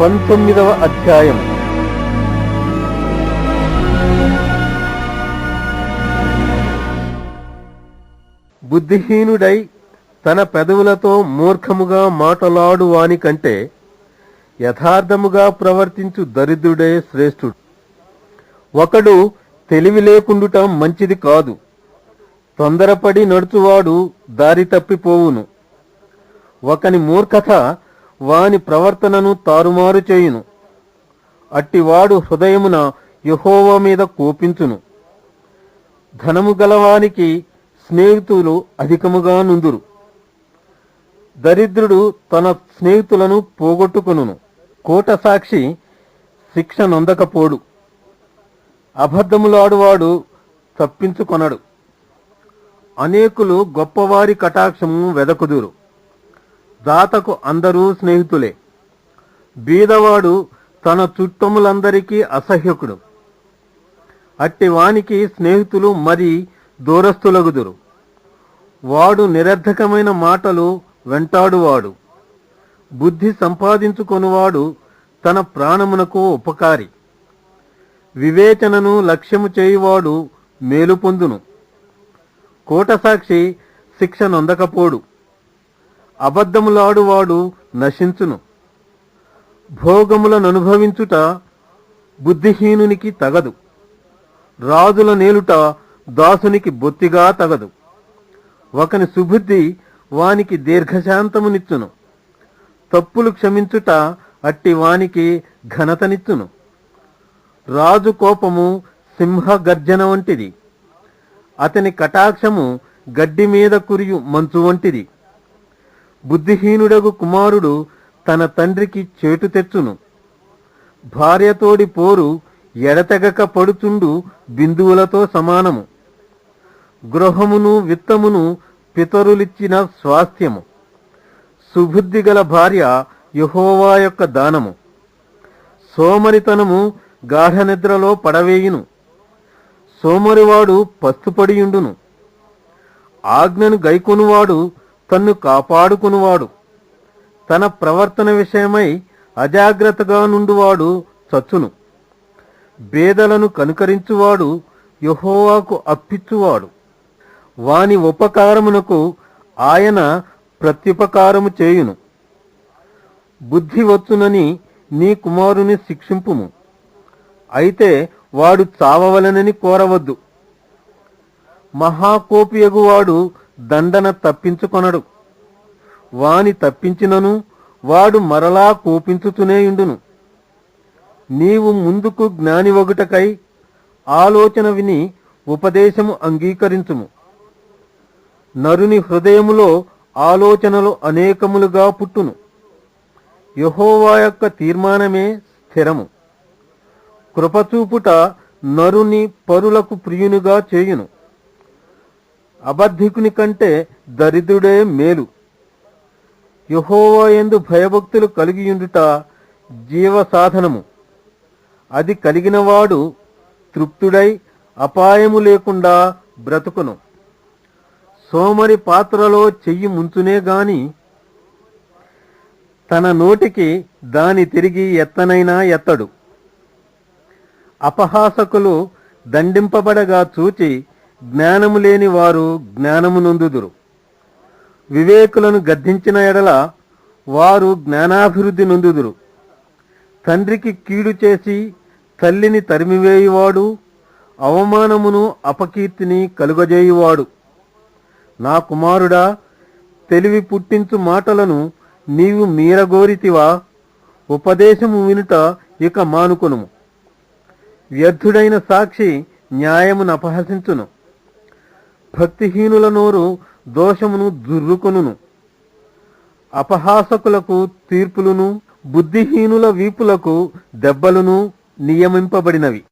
19వ అధ్యాయం. బుద్ధిహీనుడై తన పెదవులతో మూర్ఖముగా మాటలాడు వాని కంటే యథార్థముగా ప్రవర్తించు దరిద్రుడే శ్రేష్ఠుడు. ఒకడు తెలివి లేకుండుట మంచిది కాదు. తొందరపడి నడుచువాడు దారి తప్పిపోవును. ఒకని మూర్ఖత వాని ప్రవర్తనను తారుమారు చేయును. అట్టివాడు హృదయమున యెహోవా మీద కోపించును. ధనము గలవానికి స్నేహితులు అధికముగా నుందురు. దరిద్రుడు తన స్నేహితులను పోగొట్టుకొనును. కోట సాక్షి శిక్ష నొందకపోడు. అబద్ధములాడువాడు తప్పించుకొనడు. అనేకులు గొప్పవారి కటాక్షము వెదకుదురు. దాతకు అందరూ స్నేహితులే. బీదవాడు తన చుట్టములందరికీ అసహ్యకుడు. అట్టి వానికి స్నేహితులు మరి దూరస్థులగుదురు. వాడు నిరర్ధకమైన మాటలు వెంటాడువాడు. బుద్ధి సంపాదించుకొనువాడు తన ప్రాణమునకు ఉపకారి. వివేచనను లక్ష్యము చేయువాడు మేలు పొందును. కోటసాక్షి శిక్ష నొందకపోడు. అబద్ధములాడువాడు నశించును. భోగములను అనుభవించుట బుద్ధిహీనునికి తగదు. రాజుల నేలుట దాసునికి బొత్తిగా తగదు. ఒకని సుబుద్ధి వానికి దీర్ఘశాంతమునిచ్చును. తప్పులు క్షమించుట అట్టి వానికి ఘనతనిచ్చును. రాజు కోపము సింహ గర్జన వంటిది. అతని కటాక్షము గడ్డి మీద కురియు మంచు వంటిది. బుద్ధిహీనుడగు కుమారుడు తన తండ్రికి చేటు తెచ్చును. భార్యతోడి పోరు ఎడతెగక పడుచుండు బిందువులతో సమానము. గృహమును విత్తమును పితరులిచ్చిన స్వాస్థ్యము. సుబుద్ధి గల భార్య యెహోవా యొక్క దానము. సోమరితనము గాఢనిద్రలో పడవేయును. సోమరివాడు పస్తుపడియుండును. ఆజ్ఞను గైకొనువాడు తన్ను కాపాడుకునువాడు. తన ప్రవర్తన విషయమై అజాగ్రత్తగా నుండువాడు చచ్చును. బేదలను కనుకరించువాడు యెహోవాకు అప్పిచ్చువాడు. వాని ఉపకారమునకు ఆయన ప్రత్యుపకారము చేయును. బుద్ధి వచ్చునని నీ కుమారుని శిక్షింపుము. అయితే వాడు చావవలెనని కోరవద్దు. మహాకోపియగువాడు దండన తప్పించుకొనడు. వాని తప్పించినను వాడు మరలా కోపించుచునేయుండును. నీవు ముందుకు జ్ఞానివగుటకై ఆలోచన విని ఉపదేశము అంగీకరించుము. నరుని హృదయములో ఆలోచనలు అనేకములుగా పుట్టును. యెహోవా యొక్క తీర్మానమే స్థిరము. కృపచూపుట నరుని పరులకు ప్రియునిగా చేయును. అబద్ధికుని కంటే దరిద్రుడే మేలు. యెహోవా యందు భయభక్తులు కలిగియుండుట జీవ సాధనము. అది కలిగినవాడు తృప్తుడై అపాయము లేకుండా బ్రతుకును. సోమరి పాత్రలో చెయ్యి ముంచునే గాని తన నోటికి దాని తిరిగి ఎత్తనైనా ఎత్తడు. అపహాసకులు దండింపబడగా చూచి జ్ఞానము లేని వారు జ్ఞానము నొందుదురు. వివేకులను గద్దించిన ఎడల వారు జ్ఞానాభివృద్ధి నొందుదురు. తండ్రికి కీడు చేసి తల్లిని తరిమివేయువాడు అవమానమును అపకీర్తిని కలుగజేయువాడు. నా కుమారుడా, తెలివి పుట్టించు మాటలను నీవు మీరగోరితివా? ఉపదేశము వినుట ఇక మానుకొనుము. వ్యర్థుడైన సాక్షి న్యాయమును అపహసించును. భక్తిహీనుల నోరు దోషమును దుర్రుకొనును. అపహాసకులకు తీర్పులును బుద్ధిహీనుల వీపులకు దెబ్బలును నియమింపబడినవి.